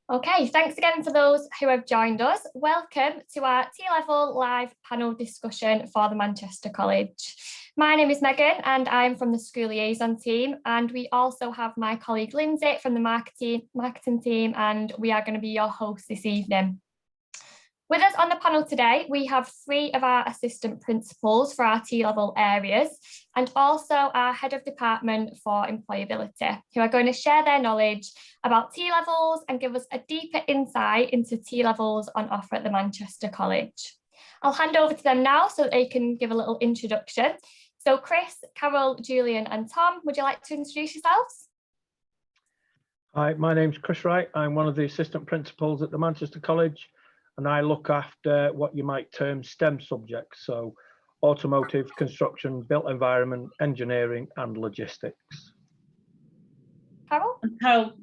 Okay, thanks again for those who have joined us. Welcome to our T-Level live panel discussion for the Manchester College. My name is Megan and I'm from the School Liaison team, and we also have my colleague Lindsay from the marketing team, and we are going to be your hosts this evening. With us on the panel today, we have 3 of our assistant principals for our T-Level areas and also our head of department for employability, who are going to share their knowledge about T-Levels and give us a deeper insight into T-Levels on offer at the Manchester College. I'll hand over to them now so they can give a little introduction. So Chris, Carol, Julian and Tom, would you like to introduce yourselves? Hi, my name's Chris Wright. I'm one of the assistant principals at the Manchester College, and I look after what you might term STEM subjects, so automotive, construction, built environment, engineering and logistics. Carol?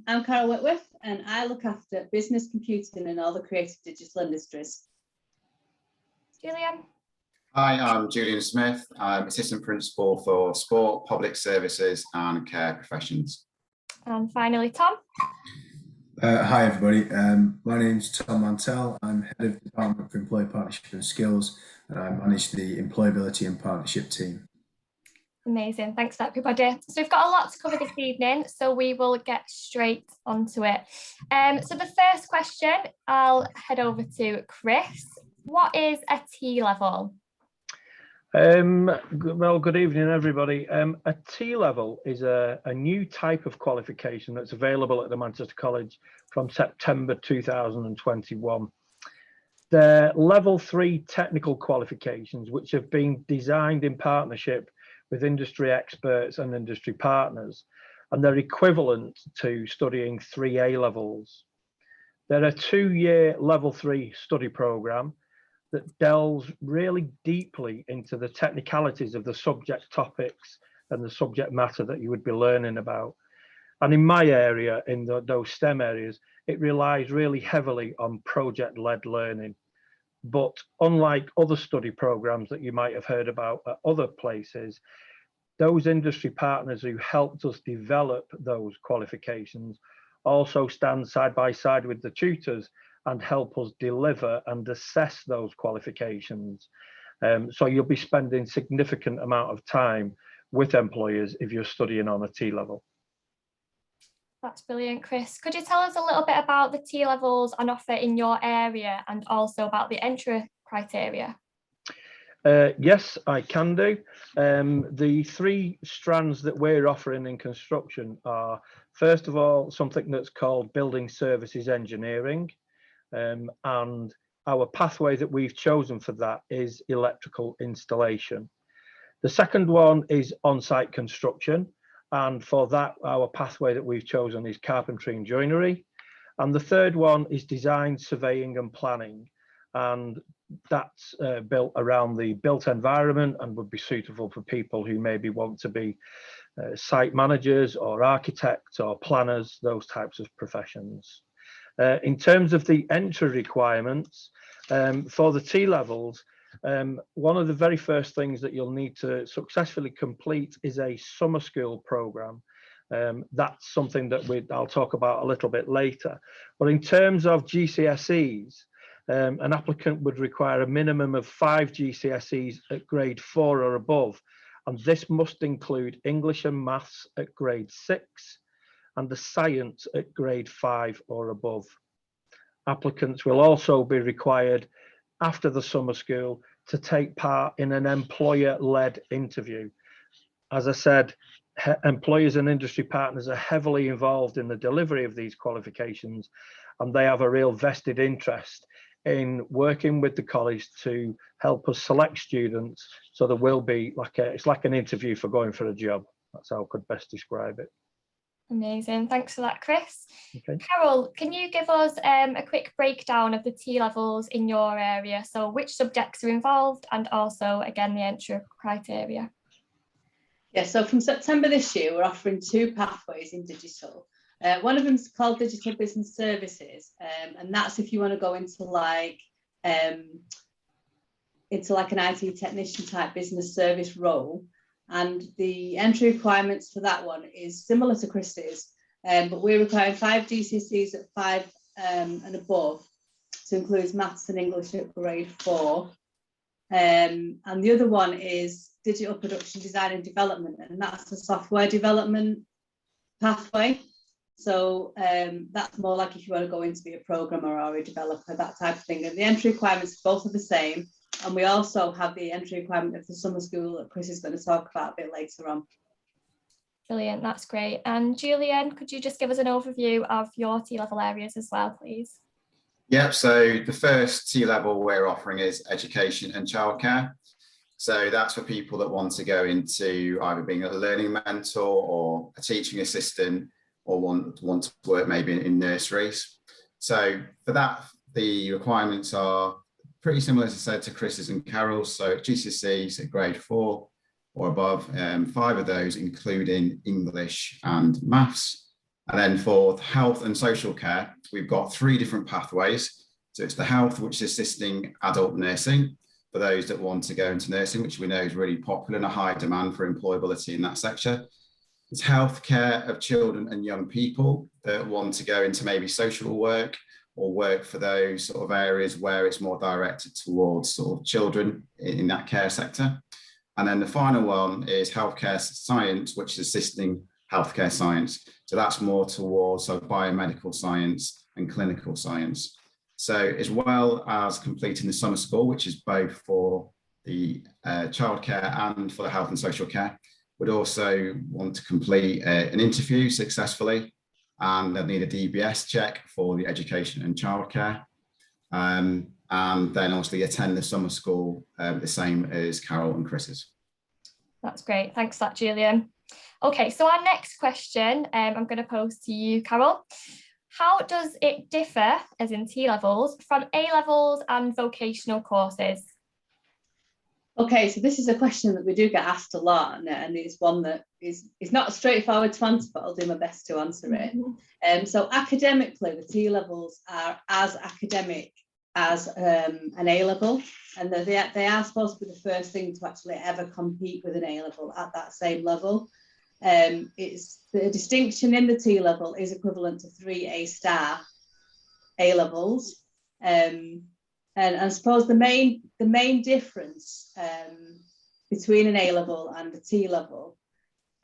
I'm Carol Whitworth, and I look after business computing and all the creative digital industries. Julian? Hi, I'm Julian Smith. I'm assistant principal for sport, public services and care professions. And finally, Tom? Hi everybody, my name's Tom Mantell. I'm head of department for employee partnership and skills, and I manage the employability and partnership team. Amazing, thanks for everybody. So we've got a lot to cover this evening, so we will get straight onto it. So the first question, I'll head over to Chris. What is a T-level? Well, good evening, everybody. A T-level is a new type of qualification that's available at the Manchester College from September 2021. They're level 3 technical qualifications, which have been designed in partnership with industry experts and industry partners, and they're equivalent to studying 3 A-levels. They're a 2-year level 3 study programme that delves really deeply into the technicalities of the subject topics and the subject matter that you would be learning about. And in my area, in those STEM areas, it relies really heavily on project-led learning. But unlike other study programs that you might have heard about at other places, those industry partners who helped us develop those qualifications also stand side by side with the tutors and help us deliver and assess those qualifications. So you'll be spending significant amount of time with employers if you're studying on a T-level. That's brilliant, Chris. Could you tell us a little bit about the T-levels on offer in your area and also about the entry criteria? Yes, I can do. The 3 strands that we're offering in construction are, first of all, something that's called Building Services Engineering. And our pathway that we've chosen for that is electrical installation. The second one is on-site construction, and for that our pathway that we've chosen is carpentry and joinery. And the third one is design, surveying and planning, and that's built around the built environment and would be suitable for people who maybe want to be site managers or architects or planners, those types of professions. In terms of the entry requirements for the T-levels, one of the very first things that you'll need to successfully complete is a summer school program. That's something that I'll talk about a little bit later. But in terms of GCSEs, an applicant would require a minimum of 5 GCSEs at grade 4 or above, and this must include English and maths at grade 6, and the science at grade 5 or above. Applicants will also be required after the summer school to take part in an employer-led interview. As I said, employers and industry partners are heavily involved in the delivery of these qualifications, and they have a real vested interest in working with the college to help us select students. So there will be it's like an interview for going for a job. That's how I could best describe it. Amazing, thanks for that, Chris. Okay. Carol, can you give us a quick breakdown of the T-levels in your area? So which subjects are involved and also, again, the entry criteria? Yeah, so from September this year, we're offering 2 pathways in digital. One of them is called Digital Business Services, and that's if you want to go into like an IT technician type business service role. And the entry requirements for that one is similar to Chris's, but we're requiring 5 GCSEs at 5 and above. So includes maths and English at grade 4. And the other one is digital production design and development, and that's the software development pathway. So that's more like if you want to go in to be a programmer or a developer, that type of thing. And the entry requirements both are the same. And we also have the entry requirement of the summer school that Chris is going to talk about a bit later on. Brilliant, that's great. And Julian, could you just give us an overview of your T-level areas as well, please? Yep, so the first T-level we're offering is education and childcare. So that's for people that want to go into either being a learning mentor or a teaching assistant, or want to work maybe in nurseries. So for that, the requirements are pretty similar, as I said, to Chris's and Carol's. So GCSE, so grade 4 or above, 5 of those including English and maths. And then for health and social care, we've got 3 different pathways. So it's the health, which is assisting adult nursing for those that want to go into nursing, which we know is really popular and a high demand for employability in that sector. It's healthcare of children and young people that want to go into maybe social work or work for those sort of areas where it's more directed towards sort of children in that care sector. And then the final one is healthcare science, which is assisting healthcare science. So that's more towards biomedical science and clinical science. So as well as completing the summer school, which is both for the childcare and for the health and social care, would also want to complete an interview successfully, and they'll need a DBS check for the education and childcare. And then obviously attend the summer school, the same as Carol and Chris's. That's great. Thanks for that, Julian. Okay, so our next question I'm going to pose to you, Carol. How does it differ, as in T-levels, from A-levels and vocational courses? Okay, so this is a question that we do get asked a lot, and it's one that is not straightforward to answer, but I'll do my best to answer it. So academically, the T-levels are as academic as an A-level, and they are supposed to be the first thing to actually ever compete with an A-level at that same level. It's the distinction in the T-level is equivalent to 3 A-star A-levels. And I suppose the main difference between an A-level and a T-level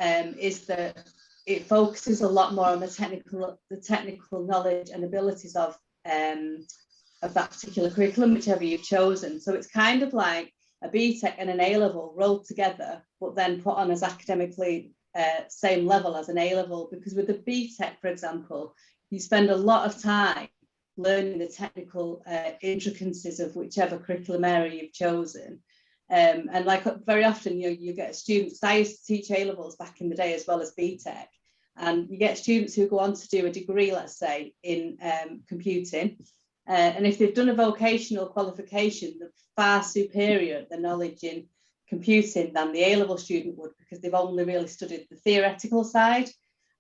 is that it focuses a lot more on the technical knowledge and abilities of that particular curriculum, whichever you've chosen. So it's kind of like a BTEC and an A-level rolled together, but then put on as academically same level as an A-level, because with the BTEC, for example, you spend a lot of time learning the technical intricacies of whichever curriculum area you've chosen. And like very often you get students, I used to teach A-levels back in the day as well as BTEC, and you get students who go on to do a degree, let's say, in computing. And if they've done a vocational qualification, they're far superior the knowledge in computing than the A-level student would, because they've only really studied the theoretical side.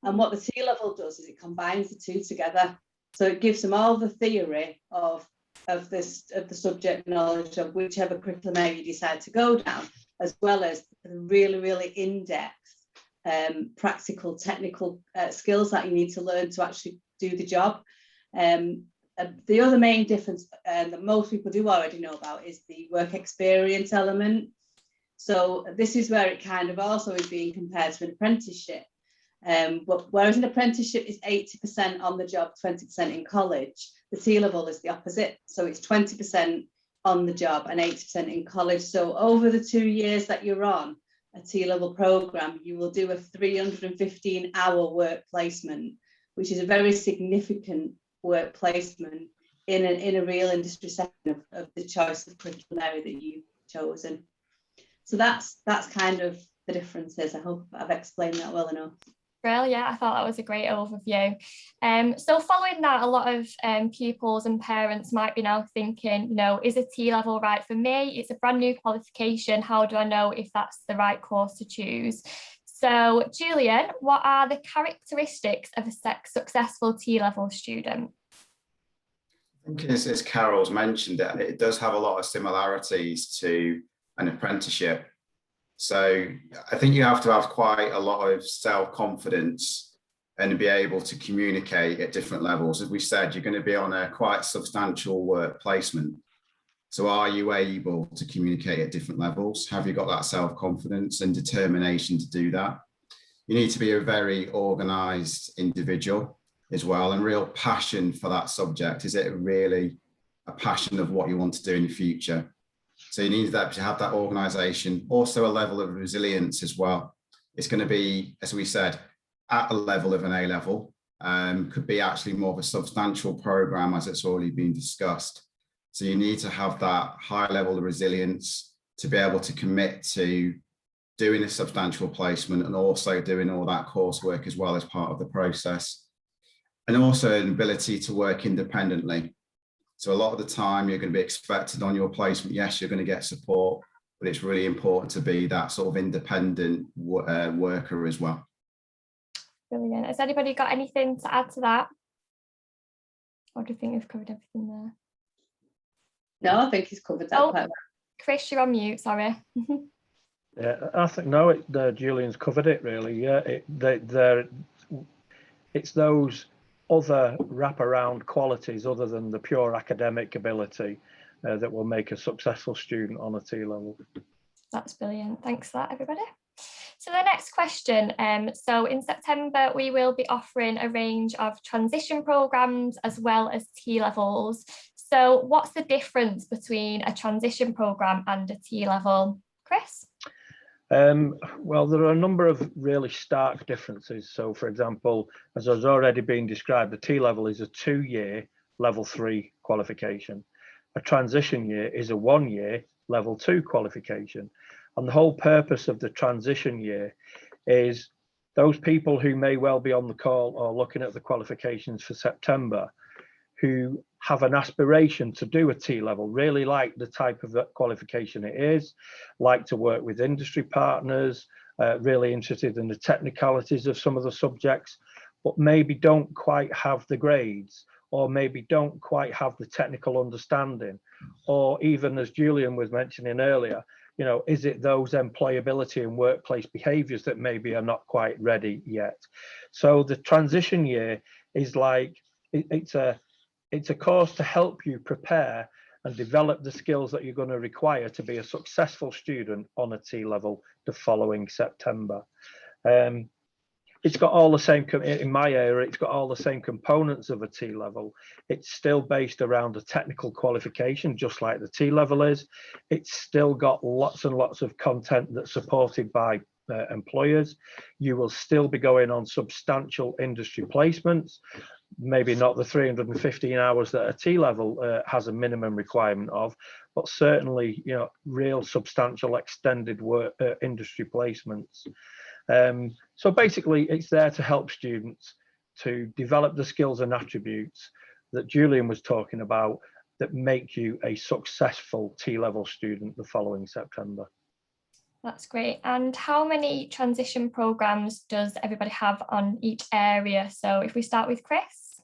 And what the T-level does is it combines the two together. So it gives them all the theory of the subject knowledge of whichever curriculum area you decide to go down, as well as the really in-depth practical technical skills that you need to learn to actually do the job. The other main difference that most people do already know about is the work experience element. So this is where it kind of also is being compared to an apprenticeship. But whereas an apprenticeship is 80% on the job, 20% in college, the T-level is the opposite. So it's 20% on the job and 80% in college. So over the 2 years that you're on a T-level program, you will do a 315-hour work placement, which is a very significant work placement in a real industry setting of the choice of curriculum area that you've chosen. So that's kind of the differences. I hope I've explained that well enough. Well, yeah, I thought that was a great overview. So following that, a lot of pupils and parents might be now thinking, is a T-level right for me? It's a brand new qualification. How do I know if that's the right course to choose? So Julian, what are the characteristics of a successful T-level student? I think as Carol's mentioned, it does have a lot of similarities to an apprenticeship. So I think you have to have quite a lot of self-confidence and be able to communicate at different levels. As we said, you're going to be on a quite substantial work placement. So are you able to communicate at different levels? Have you got that self-confidence and determination to do that? You need to be a very organised individual as well, and real passion for that subject. Is it really a passion of what you want to do in the future? So you need to have that organisation, also a level of resilience as well. It's going to be, as we said, at a level of an A-level, could be actually more of a substantial programme as it's already been discussed. So you need to have that high level of resilience to be able to commit to doing a substantial placement and also doing all that coursework as well as part of the process. And also an ability to work independently. So a lot of the time you're going to be expected on your placement. Yes, you're going to get support, but it's really important to be that sort of independent worker as well. Brilliant. Has anybody got anything to add to that? Or do you think we've covered everything there? No, I think he's covered that quite well. Chris, you're on mute, sorry. Yeah, I think no, Julian's covered it really. Yeah, it's those other wraparound qualities other than the pure academic ability that will make a successful student on a T level. That's brilliant. Thanks for that, everybody. So the next question, so in September, we will be offering a range of transition programmes as well as T levels. So what's the difference between a transition programme and a T level? Chris? Well, there are a number of really stark differences. So, for example, as has already been described, the T level is a 2-year level 3 qualification. A transition year is a 1-year level 2 qualification. And the whole purpose of the transition year is those people who may well be on the call or looking at the qualifications for September, who have an aspiration to do a T level, really like the type of qualification it is, like to work with industry partners, really interested in the technicalities of some of the subjects, but maybe don't quite have the grades, or maybe don't quite have the technical understanding, or even as Julian was mentioning earlier, you know, is it those employability and workplace behaviours that maybe are not quite ready yet? So the transition year is like, it's a course to help you prepare and develop the skills that you're going to require to be a successful student on a T level the following September. It's got all the same, in my area, it's got all the same components of a T level. It's still based around a technical qualification, just like the T level is. It's still got lots and lots of content that's supported by employers. You will still be going on substantial industry placements, maybe not the 315 hours that a T level has a minimum requirement of, but certainly, you know, real substantial extended work industry placements. So basically, it's there to help students to develop the skills and attributes that Julian was talking about that make you a successful T-level student the following September. That's great. And how many transition programs does everybody have on each area? So if we start with Chris.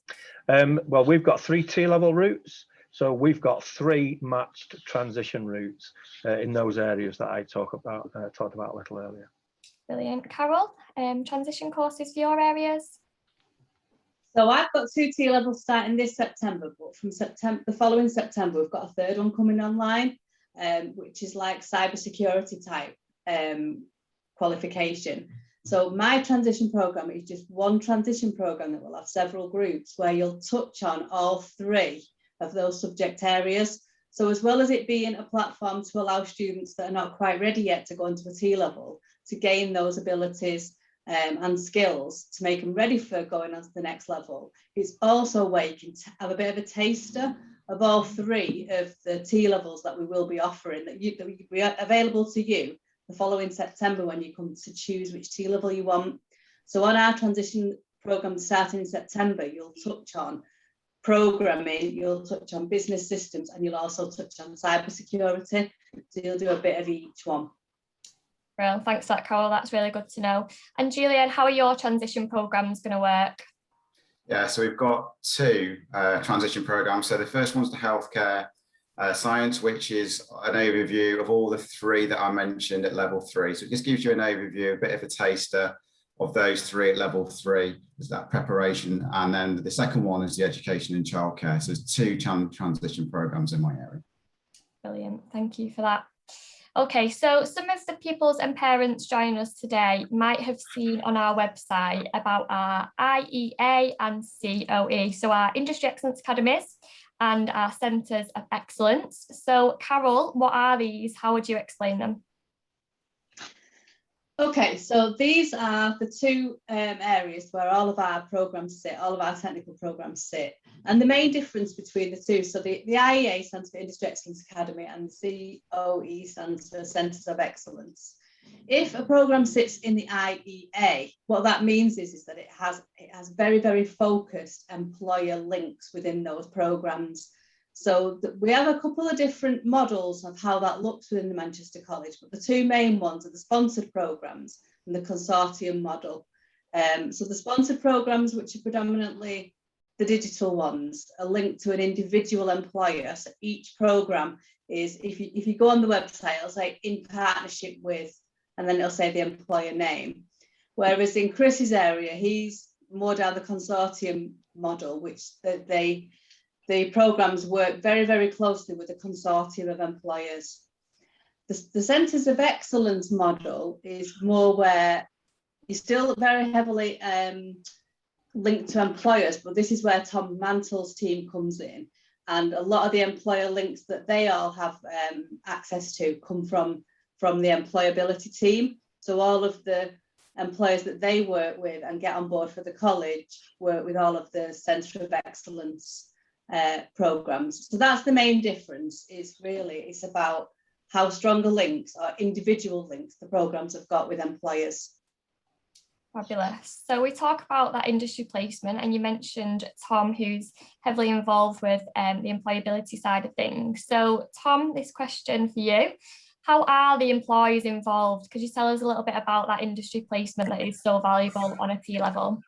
Well, we've got 3 T-level routes. So we've got 3 matched transition routes in those areas that I talked about a little earlier. Brilliant. Carol, transition courses for your areas? So I've got 2 T-levels starting this September, but from the following September, we've got a 3rd one coming online, which is like cybersecurity type qualification. So my transition program is just one transition program that will have several groups where you'll touch on all 3 of those subject areas. So as well as it being a platform to allow students that are not quite ready yet to go into a T-level, to gain those abilities and skills to make them ready for going on to the next level, it's also a way you can have a bit of a taster of all 3 of the T-levels that we will be offering that will be available to you the following September when you come to choose which T-level you want. So on our transition program starting in September, you'll touch on programming, you'll touch on business systems, and you'll also touch on cybersecurity. So you'll do a bit of each one. Well, thanks for that, Carol. That's really good to know. And Julian, how are your transition programs going to work? Yeah, so we've got 2 transition programs. So the first one's the healthcare science, which is an overview of all the 3 that I mentioned at level 3. So it just gives you an overview, a bit of a taster of those three at level 3 is that preparation. And then the second one is the education and childcare. So there's 2 transition programs in my area. Brilliant, thank you for that. Okay, so some of the pupils and parents joining us today might have seen on our website about our IEA and COE, so our Industry Excellence Academies and our Centres of Excellence. So Carol, what are these? How would you explain them? Okay, so these are the 2 areas where all of our programs sit, all of our technical programs sit. And the main difference between the 2, so the IEA stands for Industry Excellence Academy and the COE stands for Centres of Excellence. If a program sits in the IEA, what that means is that it has very, very focused employer links within those programs. So we have a couple of different models of how that looks within the Manchester College, but the 2 main ones are the sponsored programs and the consortium model. So the sponsored programs, which are predominantly the digital ones, are linked to an individual employer. So each program is, if you go on the website, it'll say in partnership with, and then it'll say the employer name. Whereas in Chris's area, he's more down the consortium model, which the programs work very, very closely with a consortium of employers. The Centres of Excellence model is more where you're still very heavily linked to employers, but this is where Tom Mantle's team comes in. And a lot of the employer links that they all have access to come from the employability team. So all of the employers that they work with and get on board for the college work with all of the Centre of Excellence programs. So that's the main difference, is really it's about how stronger links or individual links the programs have got with employers. Fabulous. So we talk about that industry placement, and you mentioned Tom, who's heavily involved with the employability side of things. So Tom, this question for you: how are the employees involved? Could you tell us a little bit about that industry placement that is so valuable on a T level?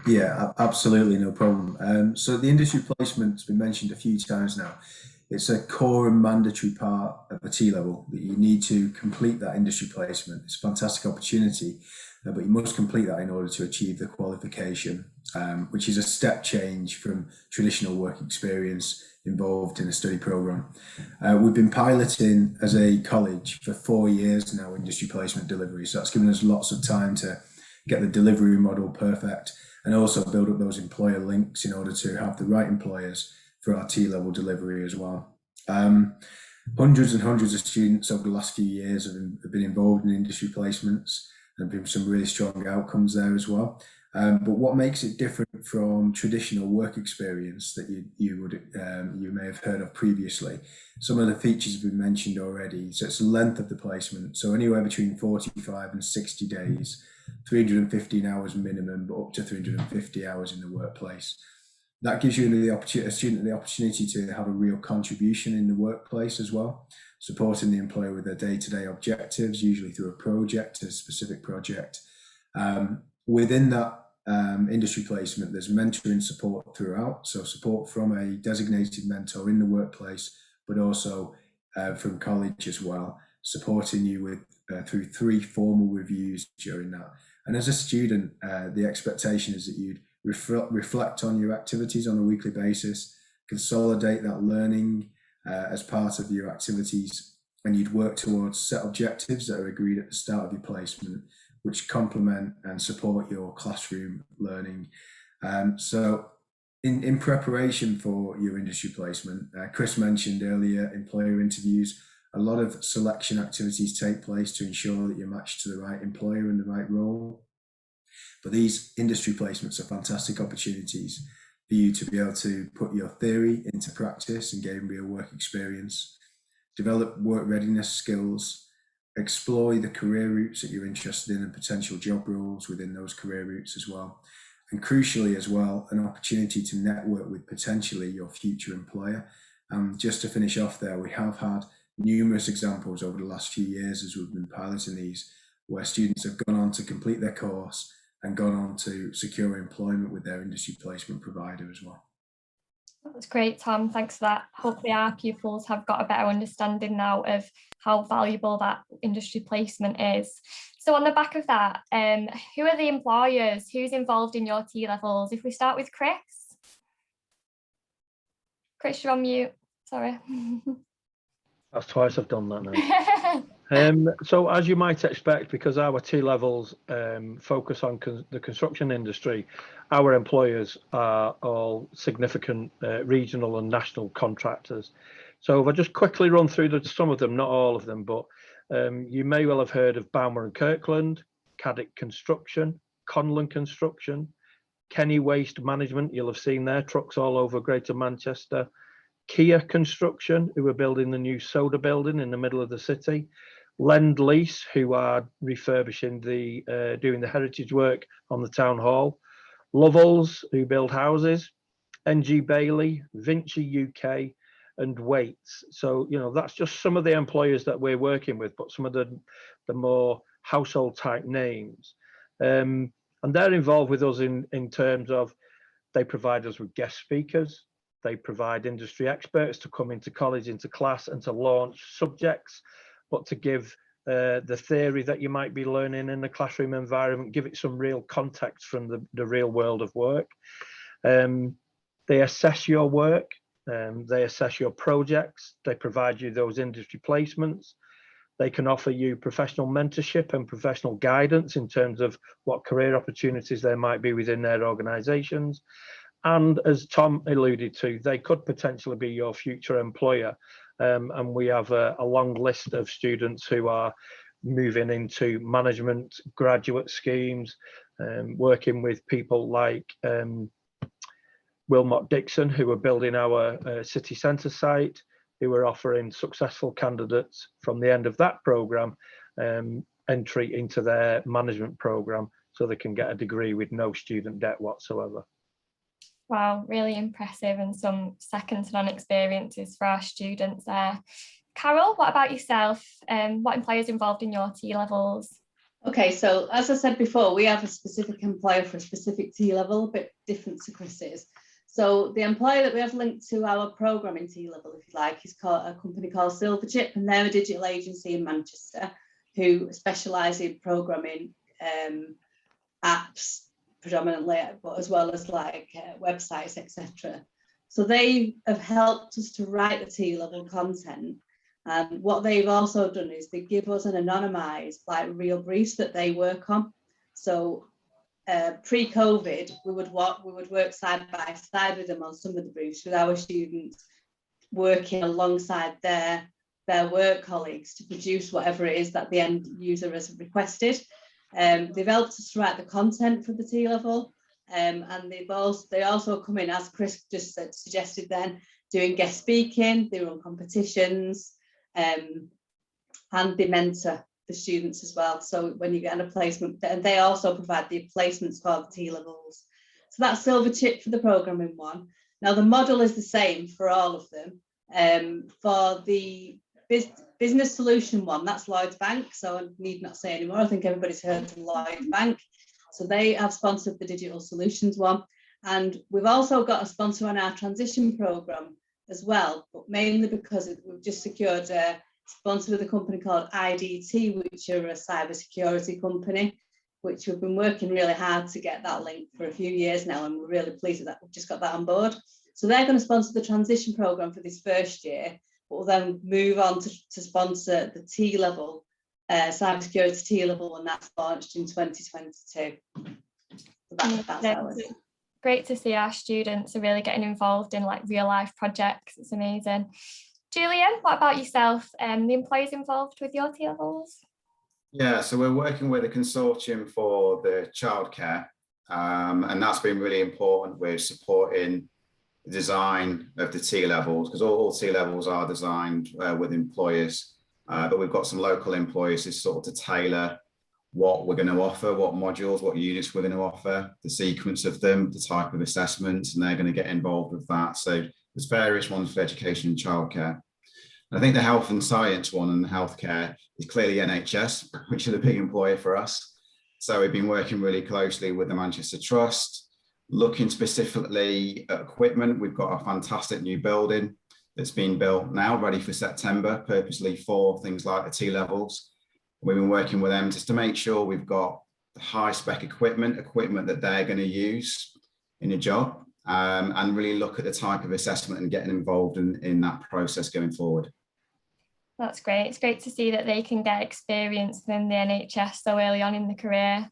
Yeah, absolutely, no problem. So the industry placement's been mentioned a few times now. It's a core and mandatory part of a T level that you need to complete that industry placement. It's a fantastic opportunity, but you must complete that in order to achieve the qualification, which is a step change from traditional work experience involved in a study program. We've been piloting as a college for 4 years now, industry placement delivery. So that's given us lots of time to get the delivery model perfect and also build up those employer links in order to have the right employers for our T-level delivery as well. Hundreds and hundreds of students over the last few years have been involved in industry placements, and been some really strong outcomes there as well. But what makes it different from traditional work experience that you may have heard of previously? Some of the features have been mentioned already. So it's the length of the placement. So anywhere between 45 and 60 days, 315 hours minimum, but up to 350 hours in the workplace. That gives you a student the opportunity to have a real contribution in the workplace as well, supporting the employer with their day-to-day objectives, usually through a project, a specific project. Within that industry placement, there's mentoring support throughout, so support from a designated mentor in the workplace, but also from college as well, supporting you with through 3 formal reviews during that. And as a student, the expectation is that you'd reflect on your activities on a weekly basis, consolidate that learning as part of your activities, and you'd work towards set objectives that are agreed at the start of your placement, which complement and support your classroom learning. So in preparation for your industry placement, Chris mentioned earlier employer interviews. A lot of selection activities take place to ensure that you're matched to the right employer and the right role. But these industry placements are fantastic opportunities for you to be able to put your theory into practice and gain real work experience, develop work readiness skills, explore the career routes that you're interested in and potential job roles within those career routes as well. And crucially as well, an opportunity to network with potentially your future employer. Just to finish off there, we have had numerous examples over the last few years as we've been piloting these, where students have gone on to complete their course and gone on to secure employment with their industry placement provider as well. That's great, Tom. Thanks for that. Hopefully our pupils have got a better understanding now of how valuable that industry placement is. So on the back of that, who are the employers? Who's involved in your T-levels? If we start with Chris. Chris, you're on mute. Sorry. That's twice I've done that now. So as you might expect, because our T-levels focus on the construction industry, our employers are all significant regional and national contractors. So if I just quickly run through some of them, not all of them, but you may well have heard of Baumer and Kirkland, Caddick Construction, Conlon Construction, Kenny Waste Management, you'll have seen their trucks all over Greater Manchester, Kia Construction, who are building the new soda building in the middle of the city, Lend Lease, who are refurbishing doing the heritage work on the town hall, Lovells, who build houses, NG Bailey, Vinci UK, and Waits. So, you know, that's just some of the employers that we're working with, but some of the more household type names. And they're involved with us in terms of they provide us with guest speakers. They provide industry experts to come into college, into class, and to launch subjects, but to give the theory that you might be learning in the classroom environment, give it some real context from the real world of work. They assess your work, they assess your projects, they provide you those industry placements. They can offer you professional mentorship and professional guidance in terms of what career opportunities there might be within their organisations. And as Tom alluded to, they could potentially be your future employer. And we have a long list of students who are moving into management graduate schemes, working with people like Wilmot Dixon, who are building our city centre site, who are offering successful candidates from the end of that programme entry into their management programme so they can get a degree with no student debt whatsoever. Wow, really impressive, and some second to none experiences for our students there. Carol, what about yourself? What employers involved in your T-levels? Okay, so as I said before, we have a specific employer for a specific T-level, a bit different to Chris's. So the employer that we have linked to our programme in T-level, if you like, is called a company called Silverchip, and they're a digital agency in Manchester who specialise in programming apps predominantly, but as well as like websites, etc. So they have helped us to write the T-level content. And what they've also done is they give us an anonymised, like, real briefs that they work on. So pre-COVID, we would work side by side with them on some of the briefs, with our students working alongside their work colleagues to produce whatever it is that the end user has requested. They've helped us to write the content for the T-level, and they also come in, as Chris just suggested then, doing guest speaking, they run competitions, and they mentor the students as well. So when you get a placement, and they also provide the placements for the T-levels. So that's Silverchip for the programming one. Now the model is the same for all of them. For the business solution one, that's Lloyds Bank, so I need not say anymore. I think everybody's heard of Lloyds Bank. So they have sponsored the digital solutions one, and we've also got a sponsor on our transition programme as well, but mainly because we've just secured a sponsor with a company called IDT, which are a cybersecurity company, which we've been working really hard to get that link for a few years now, and we're really pleased that we've just got that on board. So they're going to sponsor the transition programme for this first year, but we'll then move on to sponsor the T-level, cybersecurity T-level, when that's launched in 2022. So that's ours. Great to see our students are really getting involved in like real life projects. It's amazing. Julian, what about yourself? The employees involved with your T-levels? Yeah, so we're working with a consortium for the childcare, and that's been really important. We're supporting the design of the T-levels, because all T-levels are designed with employers, but we've got some local employers who sort of to tailor what we're going to offer, what modules, what units we're going to offer, the sequence of them, the type of assessments, and they're going to get involved with that. So there's various ones for education and childcare. I think the health and science one and the healthcare is clearly NHS, which is a big employer for us. So we've been working really closely with the Manchester Trust, looking specifically at equipment. We've got a fantastic new building that's been built now, ready for September, purposely for things like the T-levels. We've been working with them just to make sure we've got the high spec equipment that they're going to use in a job, and really look at the type of assessment and getting involved in that process going forward. That's great. It's great to see that they can get experience within the NHS so early on in the career.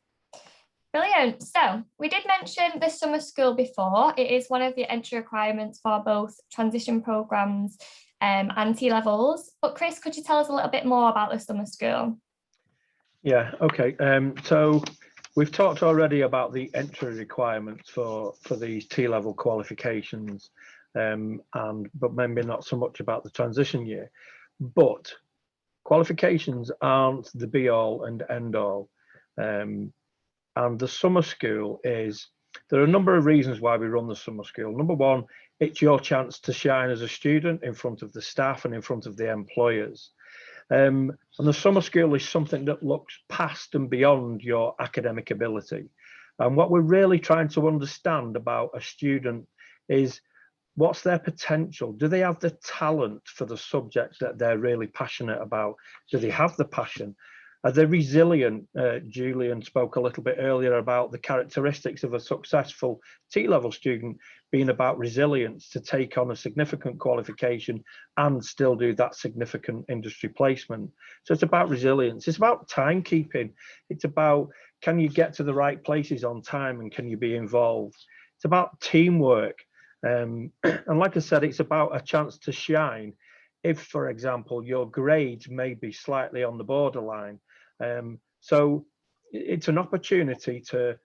Brilliant. So we did mention the summer school before. It is one of the entry requirements for both transition programmes and T-levels. But Chris, could you tell us a little bit more about the summer school? Yeah, okay. So we've talked already about the entry requirements for these T-level qualifications, but maybe not so much about the transition year. But qualifications aren't the be-all and end-all. And the summer school there are a number of reasons why we run the summer school. Number one, it's your chance to shine as a student in front of the staff and in front of the employers. And the summer school is something that looks past and beyond your academic ability. And what we're really trying to understand about a student is, what's their potential? Do they have the talent for the subjects that they're really passionate about? Do they have the passion? Are they resilient? Julian spoke a little bit earlier about the characteristics of a successful T-level student being about resilience to take on a significant qualification and still do that significant industry placement. So it's about resilience. It's about timekeeping. It's about, can you get to the right places on time and can you be involved? It's about teamwork. And like I said, it's about a chance to shine if, for example, your grades may be slightly on the borderline. So it's an opportunity to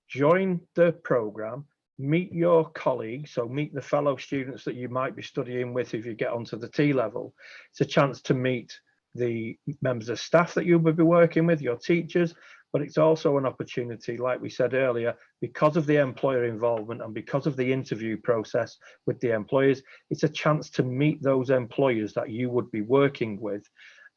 join the programme, meet your colleagues, so meet the fellow students that you might be studying with if you get onto the T-level. It's a chance to meet the members of staff that you will be working with, your teachers, but it's also an opportunity, like we said earlier, because of the employer involvement and because of the interview process with the employers, it's a chance to meet those employers that you would be working with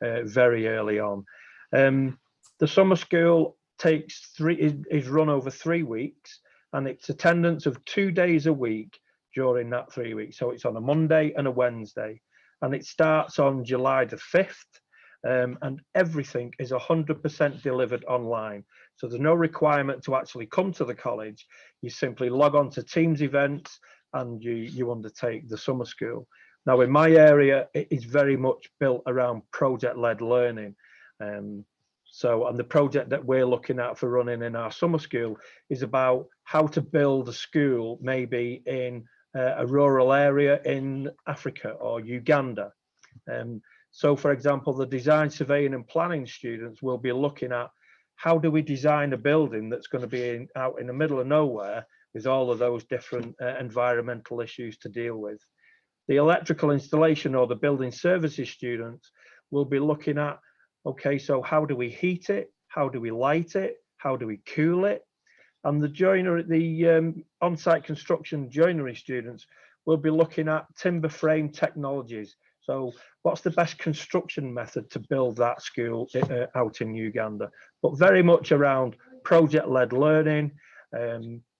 very early on. The summer school is run over 3 weeks, and it's attendance of 2 days a week during that 3 weeks. So it's on a Monday and a Wednesday, and it starts on July the 5th. And everything is 100% delivered online. So there's no requirement to actually come to the college. You simply log on to Teams events and you undertake the summer school. Now, in my area, it is very much built around project-led learning. And the project that we're looking at for running in our summer school is about how to build a school maybe in a rural area in Africa or Uganda. So, for example, the design, surveying and planning students will be looking at how do we design a building that's going to be out in the middle of nowhere with all of those different environmental issues to deal with. The electrical installation or the building services students will be looking at, okay, so how do we heat it? How do we light it? How do we cool it? And the on-site construction joinery students will be looking at timber frame technologies. So what's the best construction method to build that school out in Uganda? But very much around project-led learning,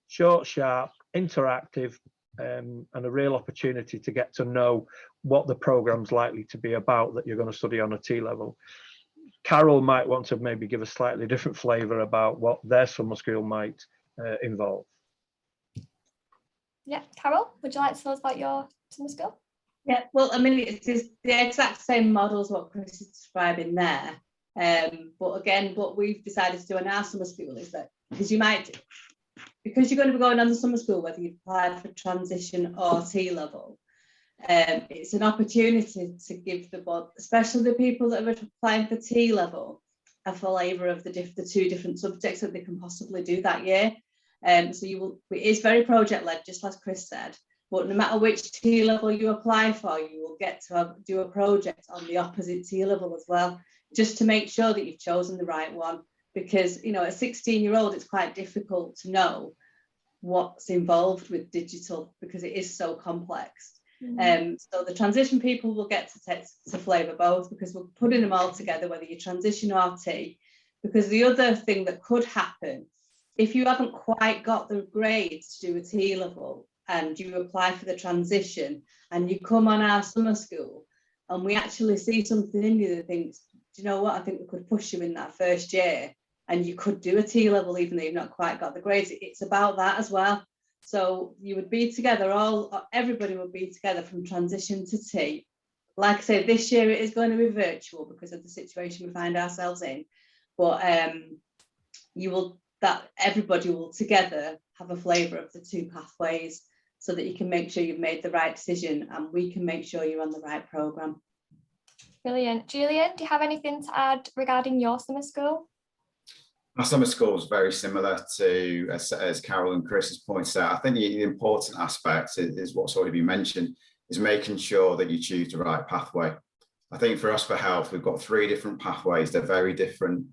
short, sharp, interactive, and a real opportunity to get to know what the program's likely to be about that you're going to study on a T-level. Carol might want to maybe give a slightly different flavour about what their summer school might involve. Yeah, Carol, would you like to tell us about your summer school? Yeah, well, I mean, it's the exact same model as what Chris is describing there. But again, what we've decided to do in our summer school is that because you're going to be going on to summer school, whether you've applied for transition or T-level, it's an opportunity to give especially the people that are applying for T-level, a flavour of the two different subjects that they can possibly do that year. So it is very project-led, just as Chris said. But no matter which T-level you apply for, you will get to do a project on the opposite T-level as well, just to make sure that you've chosen the right one. Because, a 16-year-old, it's quite difficult to know what's involved with digital because it is so complex. So the transition people will get to flavour both because we're putting them all together, whether you transition or T. Because the other thing that could happen, if you haven't quite got the grades to do a T-level, and you apply for the transition and you come on our summer school and we actually see something in you that thinks do you know what, I think we could push you in that first year and you could do a T level even though you've not quite got the grades. It's about that as well. So you would be together, everybody would be together from transition to T. Like I say, this year it is going to be virtual because of the situation we find ourselves in. But everybody will together have a flavour of the two pathways so that you can make sure you've made the right decision and we can make sure you're on the right programme. Brilliant. Julian, do you have anything to add regarding your summer school? Our summer school is very similar to, as Carol and Chris has pointed out. I think the important aspect is what's already been mentioned, is making sure that you choose the right pathway. I think for us for health, we've got 3 different pathways. They're very different.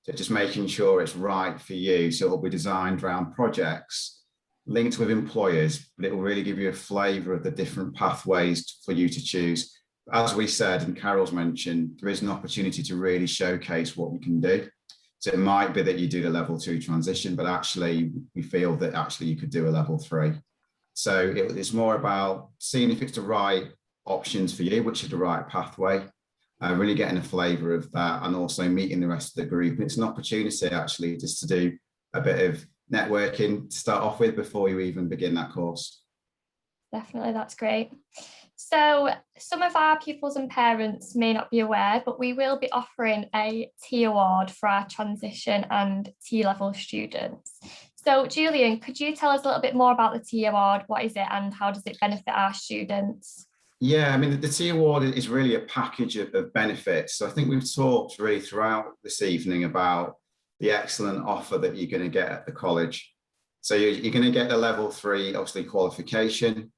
So just making sure it's right for you. So it'll be designed around projects linked with employers, but it will really give you a flavour of the different pathways for you to choose. As we said, and Carol's mentioned, there is an opportunity to really showcase what we can do. So it might be that you do the level 2 transition, but actually we feel that actually you could do a level 3. So it's more about seeing if it's the right options for you, which is the right pathway, really getting a flavour of that and also meeting the rest of the group. And it's an opportunity actually just to do a bit of networking to start off with before you even begin that course. Definitely, that's great. So some of our pupils and parents may not be aware, but we will be offering a T award for our transition and T level students. So Julian, could you tell us a little bit more about the T award? What is it and how does it benefit our students? Yeah, I mean, the T award is really a package of benefits. So I think we've talked really throughout this evening about the excellent offer that you're going to get at the college. So you're going to get the level 3, obviously, qualification.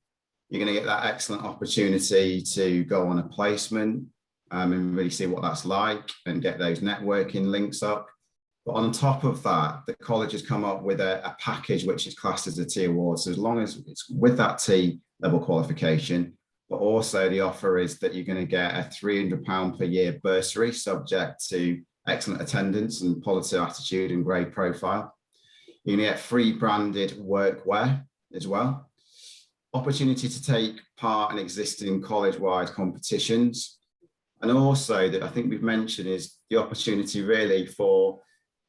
You're going to get that excellent opportunity to go on a placement and really see what that's like and get those networking links up. But on top of that, the college has come up with a package which is classed as a T award. So as long as it's with that T level qualification, but also the offer is that you're going to get a £300 per year bursary subject to excellent attendance and positive attitude and grade profile. You're going to get free branded workwear as well. Opportunity to take part in existing college-wide competitions. And also that I think we've mentioned is the opportunity really for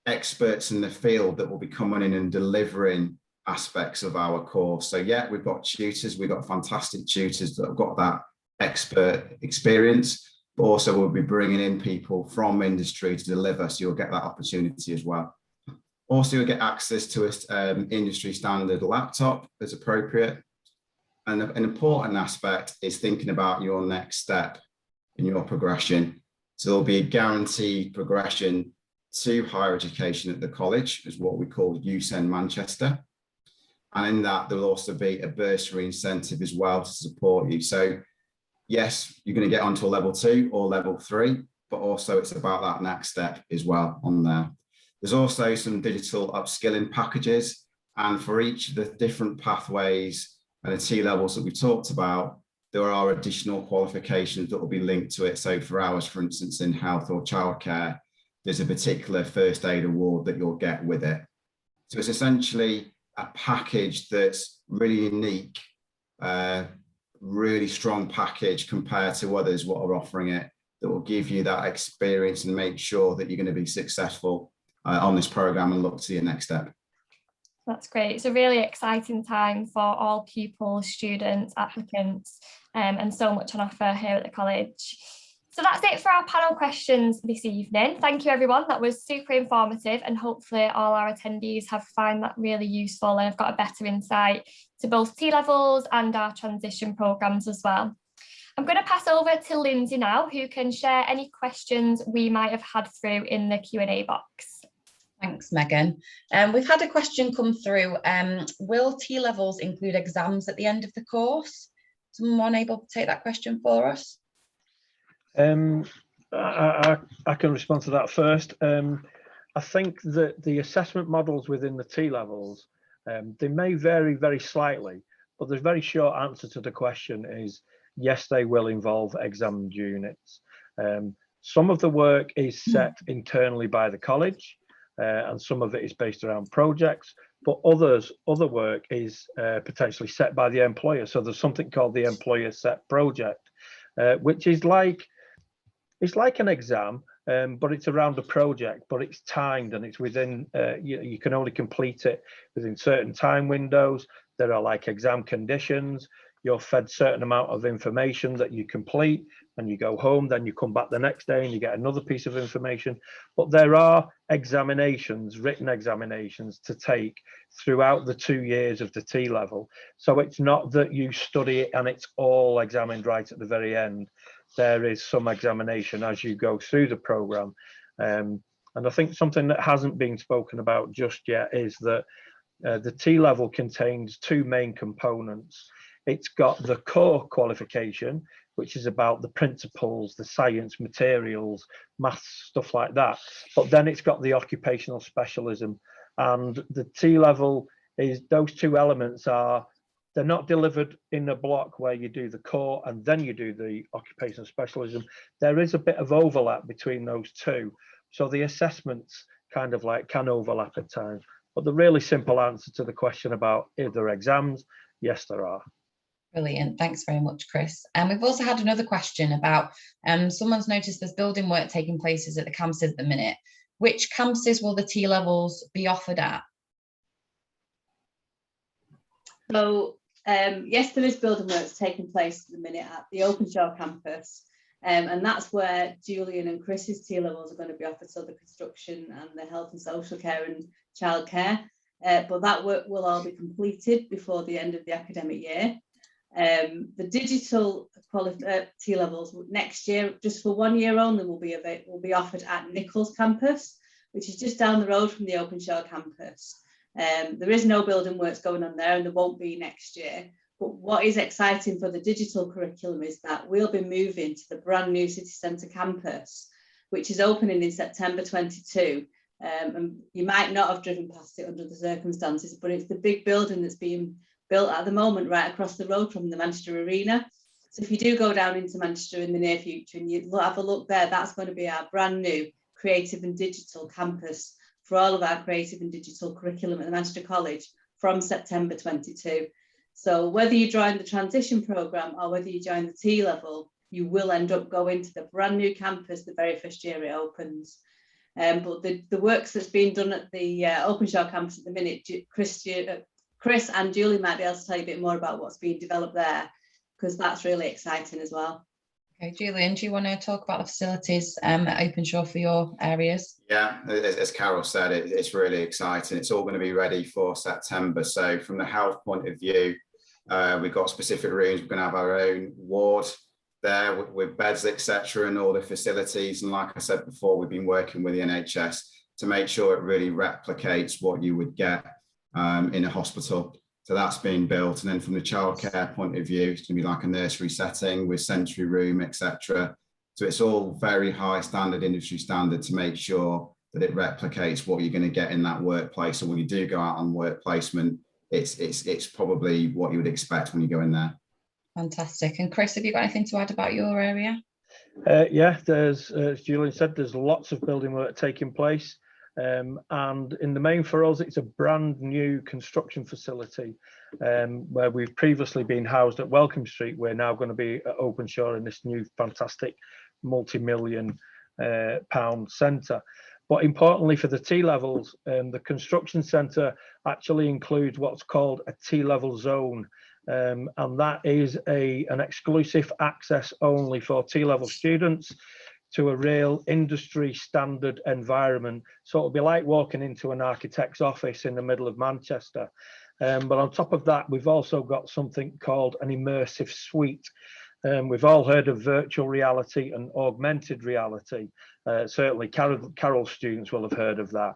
experts in the field that will be coming in and delivering aspects of our course. So yeah, we've got tutors, we've got fantastic tutors that have got that expert experience, but also we'll be bringing in people from industry to deliver. So you'll get that opportunity as well. Also, you'll get access to an industry standard laptop as appropriate. And an important aspect is thinking about your next step in your progression. So there'll be a guaranteed progression to higher education at the college, is what we call USEN Manchester. And in that, there'll also be a bursary incentive as well to support you. So yes, you're going to get onto a level 2 or level 3, but also it's about that next step as well on there. There's also some digital upskilling packages. And for each of the different pathways and the T levels that we've talked about, there are additional qualifications that will be linked to it. So for ours, for instance, in health or childcare, there's a particular first aid award that you'll get with it. So it's essentially a package that's really unique, really strong package compared to others what are offering it, that will give you that experience and make sure that you're going to be successful on this program and look to your next step. That's great. It's a really exciting time for all pupils, students, applicants, and so much on offer here at the college. So that's it for our panel questions this evening. Thank you, everyone. That was super informative, and hopefully all our attendees have found that really useful and have got a better insight to both T levels and our transition programmes as well. I'm going to pass over to Lindsay now, who can share any questions we might have had through in the Q&A box. Thanks, Megan. We've had a question come through. Will T levels include exams at the end of the course? Someone able to take that question for us? I can respond to that first. I think that the assessment models within the T levels, they may vary very slightly, but the very short answer to the question is yes, they will involve examined units. Some of the work is set internally by the college, and some of it is based around projects, but other work is potentially set by the employer. So there's something called the employer set project, which is like, it's like an exam, but it's around a project, but it's timed and it's within, you can only complete it within certain time windows. There are like exam conditions. You're fed certain amount of information that you complete and you go home, then you come back the next day and you get another piece of information. But there are examinations, written examinations to take throughout the 2 years of the T level. So it's not that you study it and it's all examined right at the very end. There is some examination as you go through the program. And I think something that hasn't been spoken about just yet is that the T level contains two main components. It's got the core qualification, which is about the principles, the science, materials, maths, stuff like that. But then it's got the occupational specialism. And the T level is, those two elements are, they're not delivered in a block where you do the core and then you do the occupational specialism. There is a bit of overlap between those two. So the assessments kind of like can overlap at times. But the really simple answer to the question about are there exams, yes, there are. Brilliant. Thanks very much, Chris. And we've also had another question about someone's noticed there's building work taking places at the campuses at the minute. Which campuses will the T levels be offered at? So yes, there is building works taking place at the minute at the Openshaw campus. And that's where Julian and Chris's T levels are going to be offered, so the construction and the health and social care and childcare. But that work will all be completed before the end of the academic year. The digital T levels next year, just for 1 year only, will be offered at Nichols campus, which is just down the road from the Openshaw campus. There is no building works going on there, and there won't be next year. But what is exciting for the digital curriculum is that we'll be moving to the brand new city centre campus, which is opening in September 22. And you might not have driven past it under the circumstances, but it's the big building that's being built at the moment right across the road from the Manchester Arena. So if you do go down into Manchester in the near future and you have a look there, that's going to be our brand new creative and digital campus for all of our creative and digital curriculum at the Manchester College from September 22. So whether you join the transition programme or whether you join the T level, you will end up going to the brand new campus the very first year it opens. But the works that's being done at the Openshaw campus at the minute, Chris and Julie might be able to tell you a bit more about what's being developed there, because that's really exciting as well. Okay, Julian, do you want to talk about the facilities at Openshaw for your areas? Yeah, as Carol said, it's really exciting. It's all going to be ready for September. So from the health point of view, we've got specific rooms. We're going to have our own ward there with beds, etc., and all the facilities. And like I said before, we've been working with the NHS to make sure it really replicates what you would get in a hospital. So that's being built. And then from the childcare point of view, it's going to be like a nursery setting with sensory room, etc. So it's all very high standard, industry standard, to make sure that it replicates what you're going to get in that workplace. So when you do go out on work placement, it's probably what you would expect when you go in there. Fantastic. And Chris, have you got anything to add about your area? Yeah, there's, as Julian said, there's lots of building work taking place. And in the main for us, it's a brand new construction facility where we've previously been housed at Welcome Street. We're now going to be at Openshaw in this new fantastic multi-million pound centre. But importantly for the T levels, the construction centre actually includes what's called a T level zone. And that is an exclusive access only for T level students to a real industry standard environment. So it'll be like walking into an architect's office in the middle of Manchester. But on top of that, we've also got something called an immersive suite. We've all heard of virtual reality and augmented reality. Certainly Carol's students will have heard of that.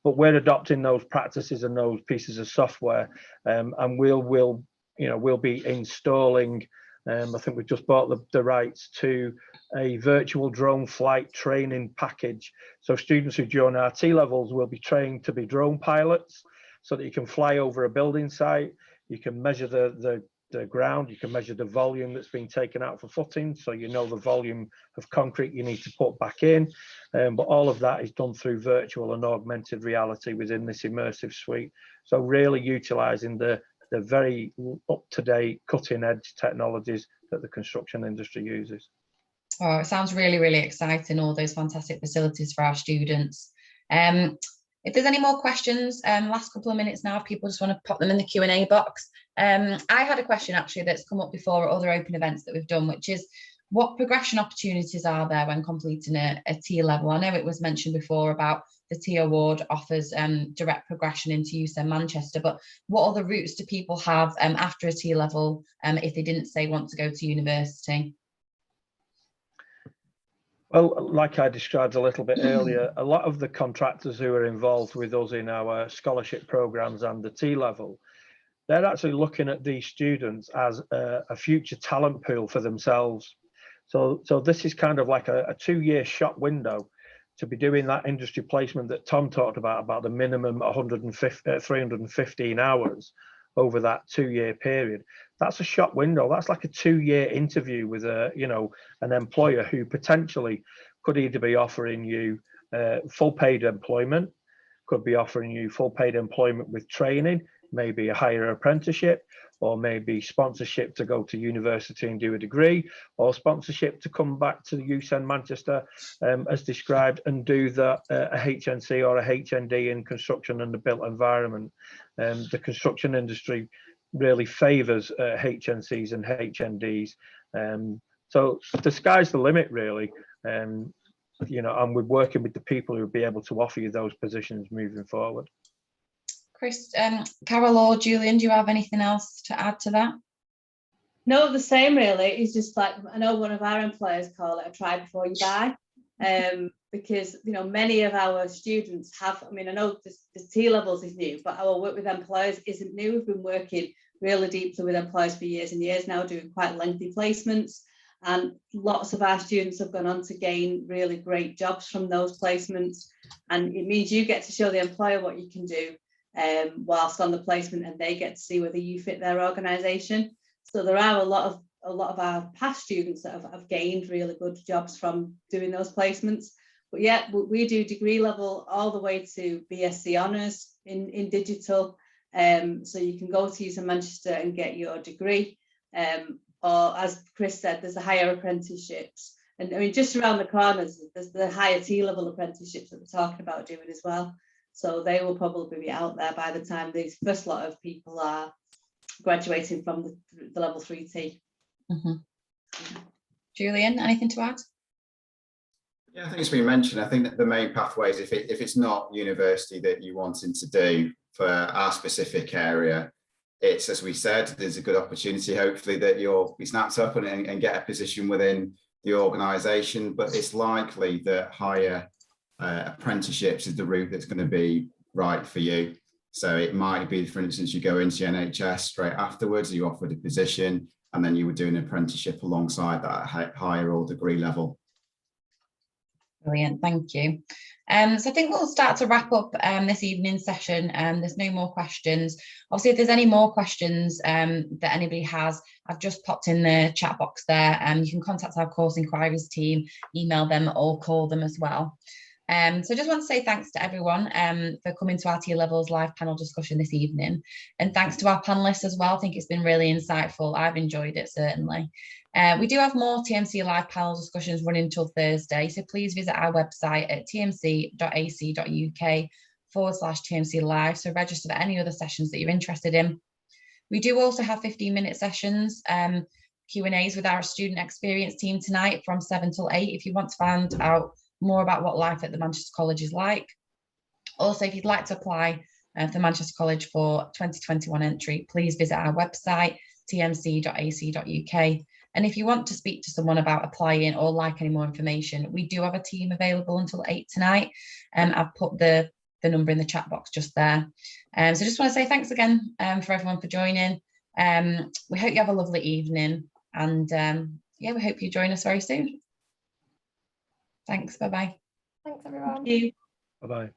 But we're adopting those practices and those pieces of software, and we'll be installing, I think we've just bought the rights to a virtual drone flight training package. So students who join our T levels will be trained to be drone pilots, so that you can fly over a building site, you can measure the ground, you can measure the volume that's been taken out for footing, so you know the volume of concrete you need to put back in. But all of that is done through virtual and augmented reality within this immersive suite. So really utilising the very up-to-date, cutting-edge technologies that the construction industry uses. Oh, it sounds really, really exciting, all those fantastic facilities for our students. If there's any more questions, last couple of minutes now, if people just want to pop them in the Q&A box. I had a question actually that's come up before at other open events that we've done, which is what progression opportunities are there when completing a T level? I know it was mentioned before about the T award offers direct progression into UCM Manchester, but what other routes do people have after a T level if they didn't say want to go to university? Well, like I described a little bit earlier, a lot of the contractors who are involved with us in our scholarship programs and the T level, they're actually looking at these students as a future talent pool for themselves. So this is kind of like a 2-year shop window to be doing that industry placement that Tom talked about the minimum 315 hours over that 2-year period. That's a shop window. That's like a 2-year interview with an employer who potentially could either be offering you full paid employment, could be offering you full paid employment with training, maybe a higher apprenticeship, or maybe sponsorship to go to university and do a degree, or sponsorship to come back to the UCM Manchester as described and do a HNC or a HND in construction and the built environment. The construction industry really favours HNCs and HNDs. So the sky's the limit really. And we're working with the people who will be able to offer you those positions moving forward. Chris, Carol or Julian, do you have anything else to add to that? No, the same really. It's just like, I know one of our employers call it a try before you buy, because many of our students have, I know the T levels is new, but our work with employers isn't new. We've been working really deeply with employers for years and years now, doing quite lengthy placements, and lots of our students have gone on to gain really great jobs from those placements, and it means you get to show the employer what you can do whilst on the placement, and they get to see whether you fit their organisation. So there are a lot of our past students that have gained really good jobs from doing those placements. But yeah, we do degree level all the way to BSc honours in digital. So you can go to UCM Manchester and get your degree. Or as Chris said, there's the higher apprenticeships. And just around the corners, there's the higher T level apprenticeships that we're talking about doing as well. So they will probably be out there by the time these first lot of people are graduating from the level 3T. Mm-hmm. Julian, anything to add? Yeah, I think it's been mentioned. I think that the main pathways, if it's not university that you wanting to do for our specific area, it's, as we said, there's a good opportunity hopefully that you'll be snapped up and get a position within the organisation, but it's likely that higher apprenticeships is the route that's going to be right for you. So it might be, for instance, you go into NHS straight afterwards, you offered a position, and then you would do an apprenticeship alongside that at higher or degree level. Brilliant, thank you. So I think we'll start to wrap up this evening's session. There's no more questions. Obviously, if there's any more questions that anybody has, I've just popped in the chat box there. You can contact our course inquiries team, email them or call them as well. So I just want to say thanks to everyone for coming to our T Levels live panel discussion this evening. And thanks to our panelists as well. I think it's been really insightful. I've enjoyed it, certainly. We do have more TMC live panel discussions running until Thursday. So please visit our website at tmc.ac.uk/TMC live. So register for any other sessions that you're interested in. We do also have 15-minute sessions, Q&As with our student experience team tonight from 7 till 8 if you want to find out more about what life at the Manchester College is like. Also, if you'd like to apply for Manchester College for 2021 entry, please visit our website, tmc.ac.uk. And if you want to speak to someone about applying or like any more information, we do have a team available until 8 tonight. I've put the number in the chat box just there. So just want to say thanks again for everyone for joining. We hope you have a lovely evening, and yeah, we hope you join us very soon. Thanks. Bye-bye. Thanks, everyone. Thank you. Bye-bye.